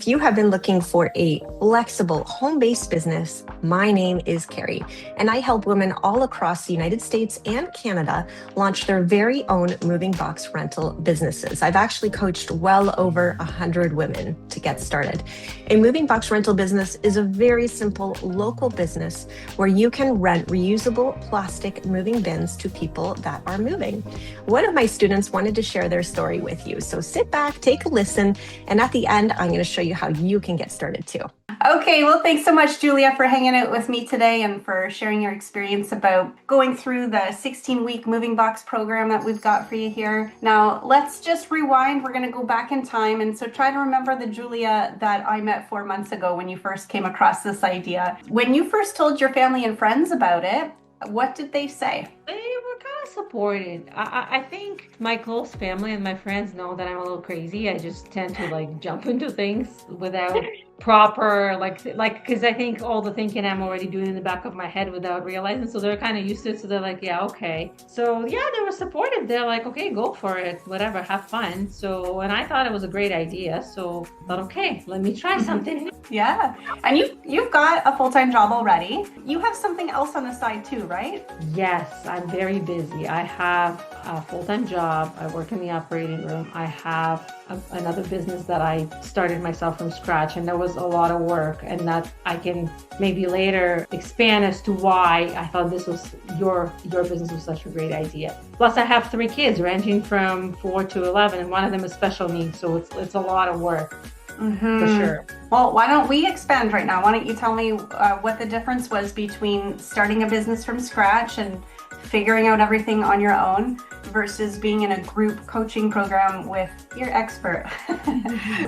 If you have been looking for a flexible home-based business, my name is Carrie, and I help women all across the United States and Canada launch their very own moving box rental businesses. I've actually coached well over 100 women to get started. A moving box rental business is a very simple local business where you can rent reusable plastic moving bins to people that are moving. One of my students wanted to share their story with you, so sit back, take a listen, and at the end, I'm going to show you how you can get started too. Okay, well, thanks so much, Julia, for hanging out with me today and for sharing your experience about going through the 16-week moving box program that we've got for you here. Now, let's just rewind. We're going to go back in time. And so try to remember the Julia that I met 4 months ago when you first came across this idea. When you first told your family and friends about it, what did they say? They were kind of supportive. I think my close family and my friends know that I'm a little crazy. I just tend to jump into things without proper because I think all the thinking I'm already doing in the back of my head without realizing. So they're kind of used to it. So they're like, yeah, okay. So yeah, they were supportive. They're like, okay, go for it, whatever, have fun. So, and I thought it was a great idea. So I thought, okay, let me try something. Yeah, and you've got a full-time job already. You have something else on the side too, right? Yes, I'm very busy. I have a full-time job. I work in the operating room. I have another business that I started myself from scratch, and there was a lot of work, and that I can maybe later expand as to why I thought this was your business was such a great idea. Plus, I have 3 kids ranging from 4 to 11, and one of them is special needs, so it's a lot of work. For sure. Well, why don't we expand right now? Why don't you tell me what the difference was between starting a business from scratch and figuring out everything on your own versus being in a group coaching program with your expert?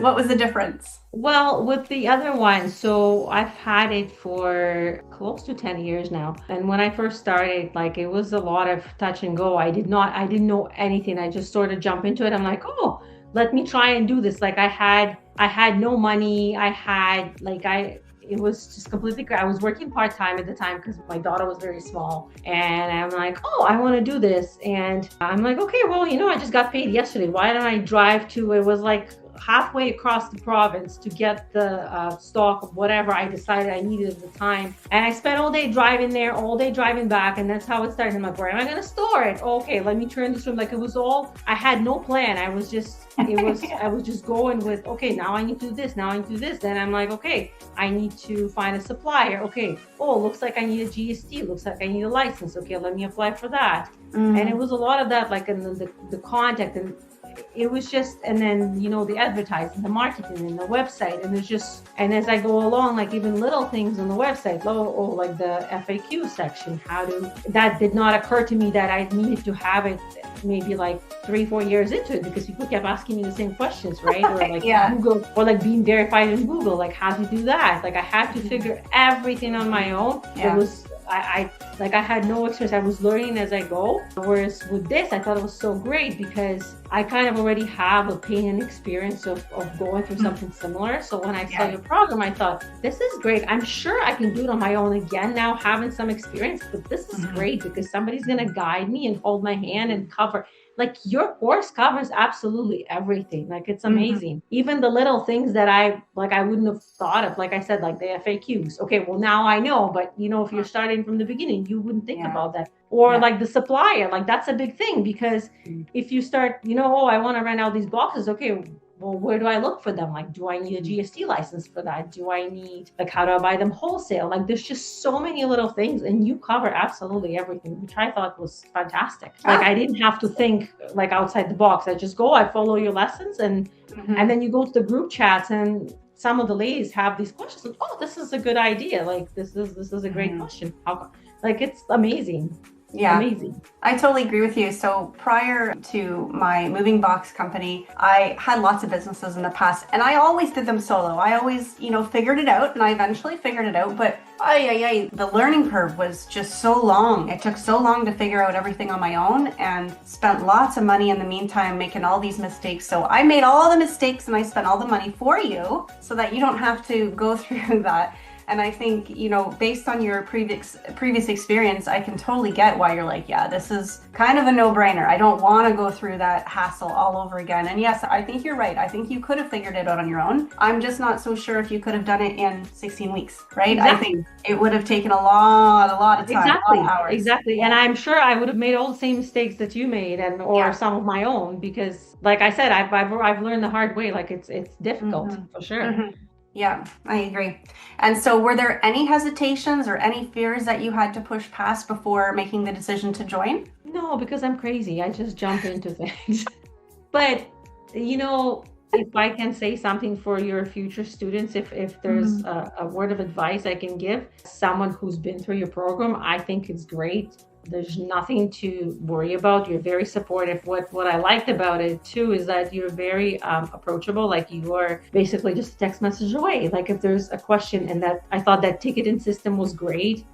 What was the difference? Well, with the other one, so I've had it for close to 10 years now. And when I first started, it was a lot of touch and go. I didn't know anything. I just sort of jumped into it. I'm like, oh, let me try and do this. I had no money. It was just completely, I was working part-time at the time because my daughter was very small. And I'm like, oh, I want to do this. And I'm like, okay, well, I just got paid yesterday. Why don't I drive to, it was halfway across the province to get the stock of whatever I decided I needed at the time. And I spent all day driving there, all day driving back. And that's how it started. I'm like, where am I going to store it? Okay, let me turn this room. It was all, I had no plan. I was just going with, okay, now I need to do this. Now I need to do this. Then I'm like, okay, I need to find a supplier. Okay. Oh, looks like I need a GST. Looks like I need a license. Okay, let me apply for that. And it was a lot of that, and the contact, and it was just, and then, the advertising, the marketing, and the website. And and as I go along, even little things on the website, like the FAQ section, that did not occur to me that I needed to have it maybe 3-4 years into it, because people kept asking me the same questions, right? Or yeah. Google, or being verified in Google, how to do that. I had to figure everything on my own. Yeah. It was, I had no experience. I was learning as I go. Whereas with this, I thought it was so great because I kind of already have a pain and experience of going through something similar. So when I saw your program, I thought, this is great. I'm sure I can do it on my own again now, having some experience, but this is great because somebody's going to guide me and hold my hand and cover. Your course covers absolutely everything. It's amazing. Even the little things that I wouldn't have thought of, like I said, the FAQs. Okay, well, now I know, but if you're starting from the beginning, you wouldn't think about that. Or the supplier, that's a big thing, because if you start, oh, I want to rent out these boxes. Okay, well, where do I look for them? Do I need a GST license for that? Do I need, how do I buy them wholesale? There's just so many little things, and you cover absolutely everything, which I thought was fantastic. I didn't have to think outside the box. I just go, I follow your lessons, and then you go to the group chats, and some of the ladies have these questions. Oh, this is a good idea. This is a great question. It's amazing. Yeah, amazing. I totally agree with you. So prior to my moving box company, I had lots of businesses in the past, and I always did them solo. I always, figured it out, and I eventually figured it out. But the learning curve was just so long. It took so long to figure out everything on my own, and spent lots of money in the meantime making all these mistakes. So I made all the mistakes, and I spent all the money for you so that you don't have to go through that. And I think, you know, based on your previous experience, I can totally get why you're like, yeah, this is kind of a no-brainer. I don't want to go through that hassle all over again. And yes, I think you're right. I think you could have figured it out on your own. I'm just not so sure if you could have done it in 16 weeks, right? Exactly. I think it would have taken a lot of time, Exactly. a lot of hours. Exactly. And I'm sure I would have made all the same mistakes that you made, or some of my own, because like I said, I've learned the hard way. Like it's difficult for sure. Yeah, I agree. And so were there any hesitations or any fears that you had to push past before making the decision to join? No, because I'm crazy. I just jump into things. But, you know, if I can say something for your future students, if there's a word of advice I can give, someone who's been through your program, I think it's great. There's nothing to worry about. You're very supportive. What I liked about it too is that you're very approachable. Like you are basically just a text message away. Like if there's a question, and that I thought that ticketing system was great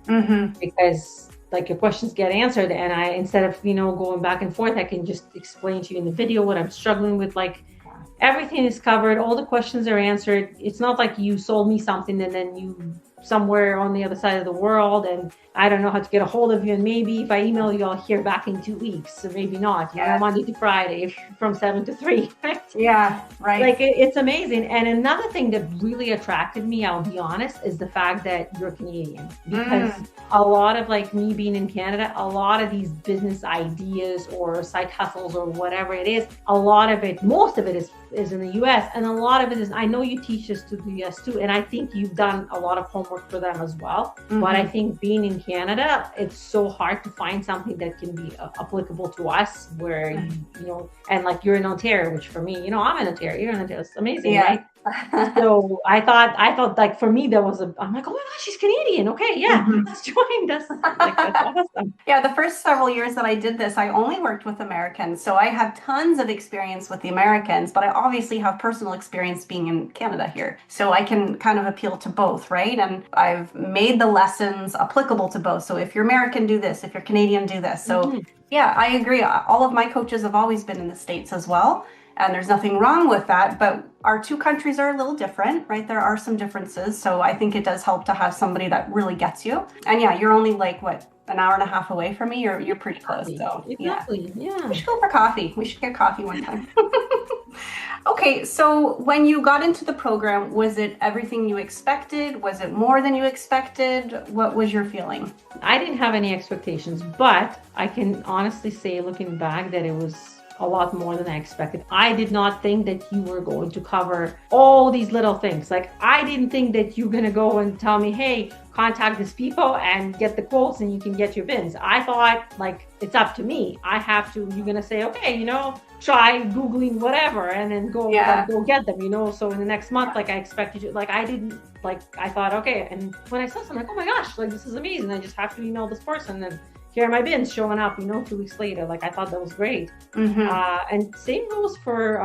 because like your questions get answered, and I, instead of, you know, going back and forth, I can just explain to you in the video what I'm struggling with. Like everything is covered. All the questions are answered. It's not like you sold me something and then you somewhere on the other side of the world and I don't know how to get a hold of you, and maybe if I email you I'll hear back in 2 weeks, so maybe not, you know, Monday to Friday from 7 to 3, right? Yeah, right. Like it's amazing. And another thing that really attracted me, I'll be honest, is the fact that you're Canadian, because a lot of, like me being in Canada, a lot of these business ideas or side hustles or whatever it is, a lot of it, most of it is in the US, and a lot of it is, I know you teach this to the US too, and I think you've done a lot of homework for them as well. But I think being in Canada, it's so hard to find something that can be applicable to us, where you know, and like you're in Ontario, which for me, you know, I'm in Ontario, you're in Ontario, it's amazing, right? So I thought like for me there was I'm like, oh my gosh, she's Canadian. Okay, yeah, let's join this. Like, that's awesome. Yeah, the first several years that I did this, I only worked with Americans. So I have tons of experience with the Americans, but I obviously have personal experience being in Canada here. So I can kind of appeal to both, right? And I've made the lessons applicable to both. So if you're American, do this. If you're Canadian, do this. So yeah, I agree. All of my coaches have always been in the States as well. And there's nothing wrong with that, but our two countries are a little different, right? There are some differences. So I think it does help to have somebody that really gets you. And yeah, you're only like, what, an hour and a half away from me? You're pretty close. So exactly. Yeah. We should go for coffee. We should get coffee one time. Okay, so when you got into the program, was it everything you expected? Was it more than you expected? What was your feeling? I didn't have any expectations, but I can honestly say, looking back, that it was a lot more than I expected. I did not think that you were going to cover all these little things. Like, I didn't think that you're going to go and tell me, hey, contact these people and get the quotes and you can get your bins. I thought, like, it's up to me. I have to, you're going to say, okay, you know, try Googling whatever and then go get them, you know? So in the next month, like, I expected you, like, I didn't, like, I thought, okay. And when I saw something, I'm like, oh my gosh, like, this is amazing. I just have to email this person, and here are my bins showing up, you know, 2 weeks later. Like, I thought that was great. And same goes for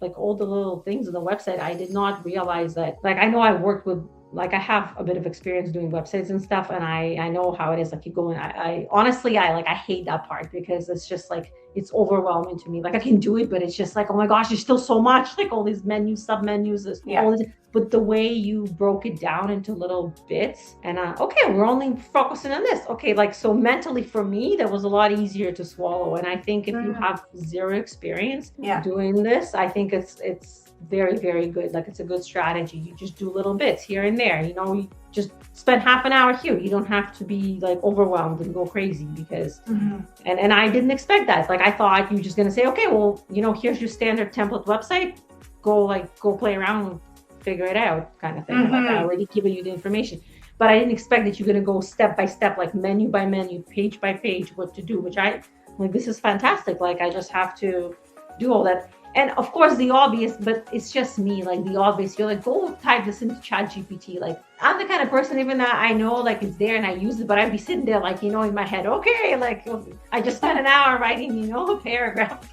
like all the little things on the website. I did not realize that, like, I know I worked with, like, I have a bit of experience doing websites and stuff, and I know how it is. Like, you go in, I honestly, I hate that part, because it's just like, it's overwhelming to me. Like, I can do it, but it's just like, oh my gosh, there's still so much, like all these menus, sub menus, all this. But the way you broke it down into little bits, and okay, we're only focusing on this. Okay, like, so mentally for me, that was a lot easier to swallow. And I think if you have zero experience doing this, I think it's very, very good. Like, it's a good strategy. You just do little bits here and there, you know, you just spend half an hour here. You don't have to be like overwhelmed and go crazy, because, and I didn't expect that. Like, I thought you were just going to say, okay, well, you know, here's your standard template website, go play around, figure it out, kind of thing. Like, I already given you the information, but I didn't expect that you're going to go step by step, like menu by menu, page by page, what to do, which I like, this is fantastic. Like, I just have to do all that. And of course, the obvious, but it's just me, like, the obvious, you're like, go type this into ChatGPT. Like, I'm the kind of person, even though I know, like, it's there and I use it, but I'd be sitting there, like, you know, in my head, okay, like, I just spent an hour writing, you know, a paragraph.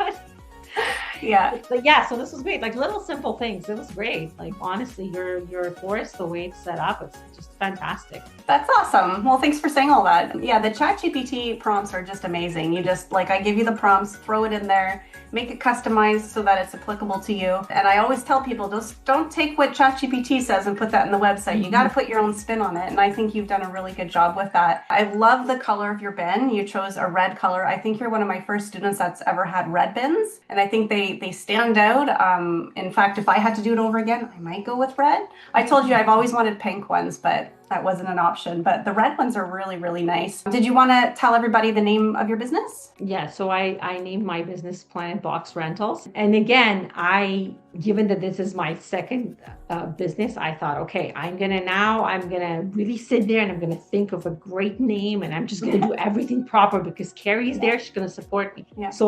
Yeah. But yeah, so this was great. Like little simple things. It was great. Like honestly, your course, the way it's set up, it's just fantastic. That's awesome. Well, thanks for saying all that. Yeah, the ChatGPT prompts are just amazing. You just like, I give you the prompts, throw it in there, make it customized so that it's applicable to you. And I always tell people, just don't take what ChatGPT says and put that in the website. You got to put your own spin on it. And I think you've done a really good job with that. I love the color of your bin. You chose a red color. I think you're one of my first students that's ever had red bins. And I think they stand out. In fact, if I had to do it over again, I might go with red. I told you I've always wanted pink ones, but that wasn't an option. But the red ones are really, really nice. Did you want to tell everybody the name of your business? Yeah, so I named my business Planet Box Rentals. And again, given that this is my second business, I thought, okay, I'm gonna really sit there and I'm gonna think of a great name, and I'm just gonna do everything proper because Carrie's there, she's gonna support me. Yeah. So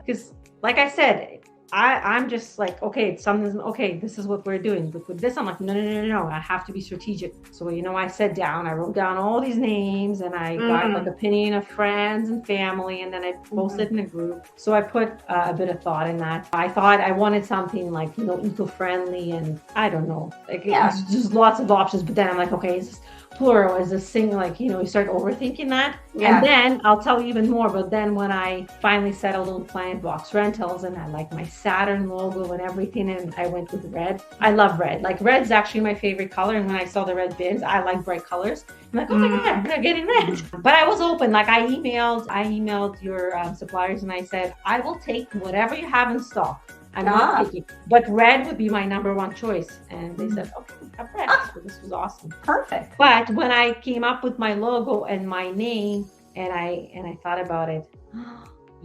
because like I said, I'm just like, okay, this is what we're doing. But with this, I'm like, no, I have to be strategic. So, I sat down, I wrote down all these names, and I got like opinion of friends and family, and then I posted in a group. So I put a bit of thought in that. I thought I wanted something like, eco-friendly, and I don't know, like it's just lots of options. But then I'm like, okay, is this plural? Is this single? Like, you start overthinking that. Yeah. And then I'll tell you even more. But then when I finally settled on Planet Box Rentals, and I like my Saturn logo and everything, and I went with red. I love red. Like red's actually my favorite color. And when I saw the red bins, I like bright colors. I'm like, oh my God, they're getting red. But I was open. Like I emailed your suppliers, and I said, I will take whatever you have in stock. I'm not picky, but red would be my number one choice. And they said, okay, we have red. So this was awesome. Perfect. But when I came up with my logo and my name, and I thought about it,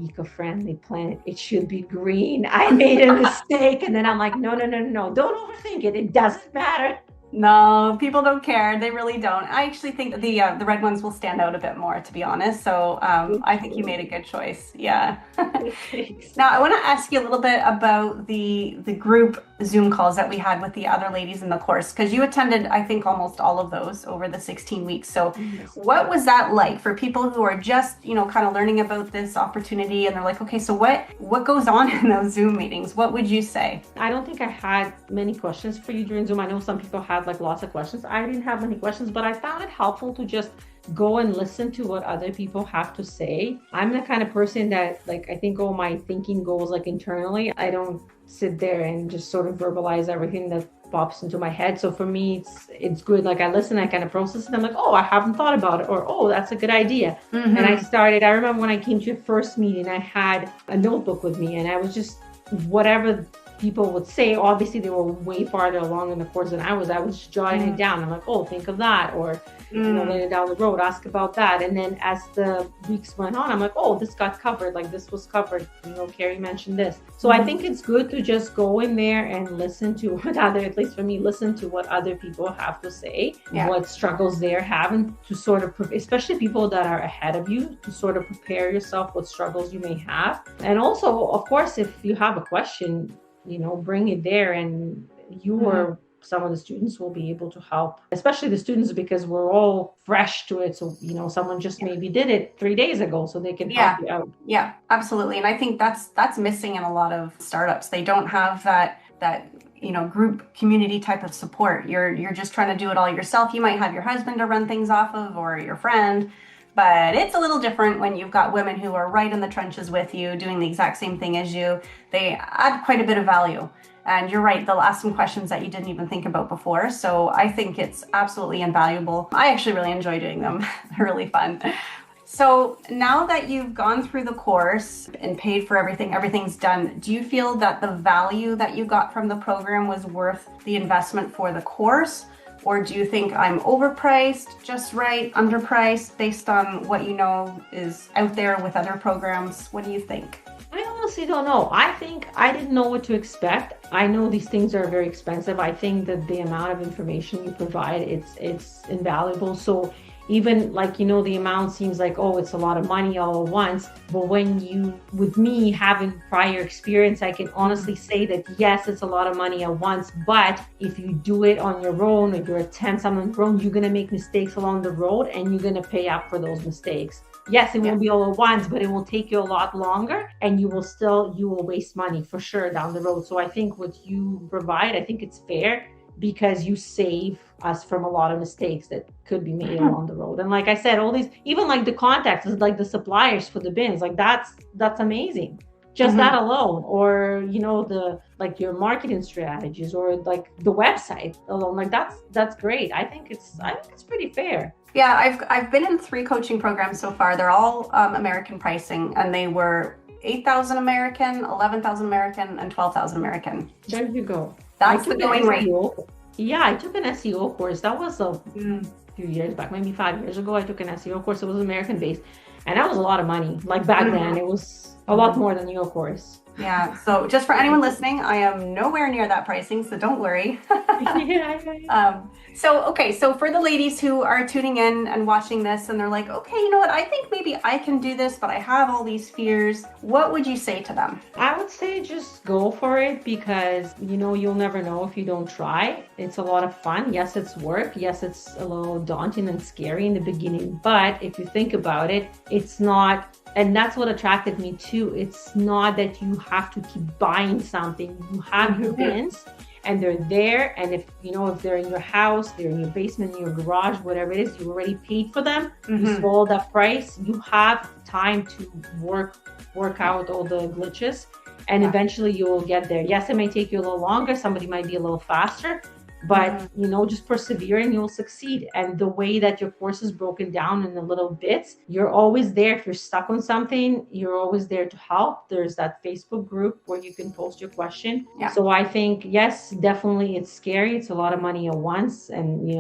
eco-friendly planet, it should be green. I made a mistake. And then I'm like, no, don't overthink it. It doesn't matter. No, people don't care. They really don't. I actually think the red ones will stand out a bit more, to be honest. So I think you made a good choice. Yeah. Now, I want to ask you a little bit about the group Zoom calls that we had with the other ladies in the course, because you attended, I think, almost all of those over the 16 weeks. So what was that like for people who are just, kind of learning about this opportunity, and they're like, okay, so what goes on in those Zoom meetings? What would you say? I don't think I had many questions for you during Zoom. I know some people had like lots of questions. I didn't have many questions, but I found it helpful to just go and listen to what other people have to say. I'm the kind of person that like, I think all my thinking goes like internally. I don't sit there and just sort of verbalize everything that pops into my head. So for me, it's good. Like I listen, I kind of process it. I'm like, oh, I haven't thought about it, or oh, that's a good idea. And I remember when I came to your first meeting, I had a notebook with me, and I was just whatever people would say. Obviously they were way farther along in the course than I was just jotting it down. I'm like, oh, think of that, or later down the road, ask about that. And then as the weeks went on, I'm like, oh, this got covered, like this was covered, Carrie mentioned this. So I think it's good to just go in there and listen to at least for me, listen to what other people have to say, what struggles they're having, to sort of, especially people that are ahead of you, to sort of prepare yourself what struggles you may have. And also, of course, if you have a question, bring it there, and you or some of the students will be able to help, especially the students, because we're all fresh to it. So, someone just maybe did it 3 days ago, so they can help you out. Yeah, absolutely. And I think that's missing in a lot of startups. They don't have that group community type of support. You're just trying to do it all yourself. You might have your husband to run things off of, or your friend. But it's a little different when you've got women who are right in the trenches with you, doing the exact same thing as you. They add quite a bit of value. And you're right, they'll ask some questions that you didn't even think about before. So I think it's absolutely invaluable. I actually really enjoy doing them. They're really fun. So now that you've gone through the course and paid for everything's done, do you feel that the value that you got from the program was worth the investment for the course? Or do you think I'm overpriced, just right, underpriced, based on what is out there with other programs? What do you think? I honestly don't know. I think I didn't know what to expect. I know these things are very expensive. I think that the amount of information you provide, it's invaluable. So even the amount seems like, oh, it's a lot of money all at once. But with me having prior experience, I can honestly say that, yes, it's a lot of money at once. But if you do it on your own, or you attempt something on your own, you're going to make mistakes along the road, and you're going to pay up for those mistakes. Yes, it won't be all at once, but it will take you a lot longer, and you will waste money for sure down the road. So I think what you provide, I think it's fair because you save us from a lot of mistakes that could be made along the road. And like I said, all these, even like the contacts, like the suppliers for the bins, like that's amazing. Just that alone, or the like your marketing strategies, or like the website alone, like that's great. I think it's pretty fair. Yeah, I've been in 3 coaching programs so far. They're all American pricing, and they were 8,000 American, 11,000 American, and 12,000 American. There you go. That's the going rate. Yeah, I took an SEO course. That was a few years back, maybe 5 years ago. I took an SEO course. It was American based, and that was a lot of money. Like back then, it was a lot more than your course. Yeah. So just for anyone listening, I am nowhere near that pricing, so don't worry. So for the ladies who are tuning in and watching this and they're like, okay, you know what? I think maybe I can do this, but I have all these fears. What would you say to them? I would say just go for it, because you'll never know if you don't try. It's a lot of fun. Yes, it's work. Yes, it's a little daunting and scary in the beginning, but if you think about it, it's not. And that's what attracted me too. It's not that you have to keep buying something. You have your bins and they're there. And if they're in your house, they're in your basement, in your garage, whatever it is, you already paid for them. You swallowed that price. You have time to work out all the glitches, and eventually you will get there. Yes, it may take you a little longer. Somebody might be a little faster, but just persevere and you'll succeed. And the way that your course is broken down in the little bits, you're always there. If you're stuck on something, you're always there to help. There's that Facebook group where you can post your question. So I think, yes, definitely it's scary. It's a lot of money at once, and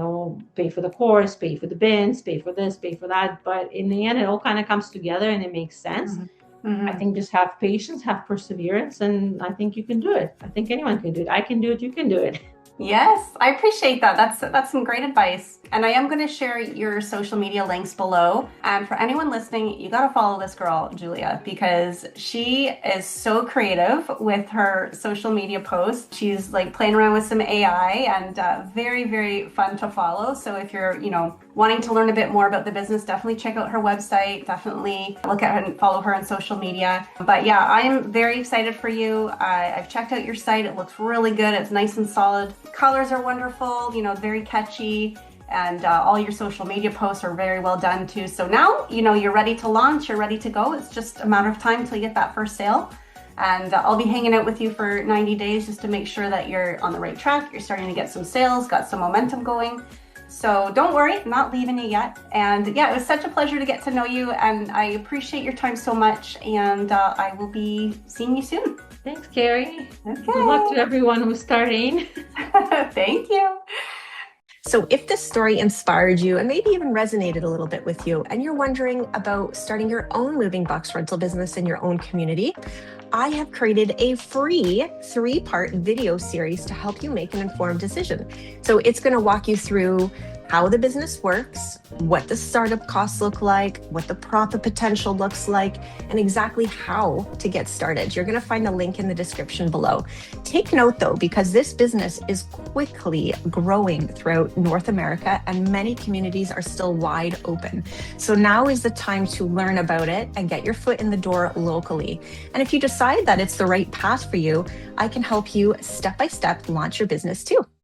pay for the course, pay for the bins, pay for this, pay for that. But in the end, it all kind of comes together and it makes sense. I think just have patience, have perseverance, and I think you can do it. I think anyone can do it. I can do it. You can do it. Yes, I appreciate that. That's some great advice. And I am going to share your social media links below. And for anyone listening, you got to follow this girl, Julia, because she is so creative with her social media posts. She's like playing around with some AI, and very, very fun to follow. So if you're, wanting to learn a bit more about the business, definitely check out her website. Definitely look at her and follow her on social media. But yeah, I'm very excited for you. I've checked out your site. It looks really good. It's nice and solid. Colors are wonderful, very catchy. And all your social media posts are very well done too. So now, you're ready to launch, you're ready to go. It's just a matter of time until you get that first sale. And I'll be hanging out with you for 90 days just to make sure that you're on the right track. You're starting to get some sales, got some momentum going. So don't worry, I'm not leaving you yet. And yeah, it was such a pleasure to get to know you, and I appreciate your time so much. And I will be seeing you soon. Thanks, Carrie. Okay. Good luck to everyone who's starting. Thank you. So if this story inspired you and maybe even resonated a little bit with you, and you're wondering about starting your own moving box rental business in your own community, I have created a free 3-part video series to help you make an informed decision. So it's going to walk you through how the business works, what the startup costs look like, what the profit potential looks like, and exactly how to get started. You're going to find the link in the description below. Take note though, because this business is quickly growing throughout North America and many communities are still wide open. So now is the time to learn about it and get your foot in the door locally. And if you decide that it's the right path for you, I can help you step by step launch your business too.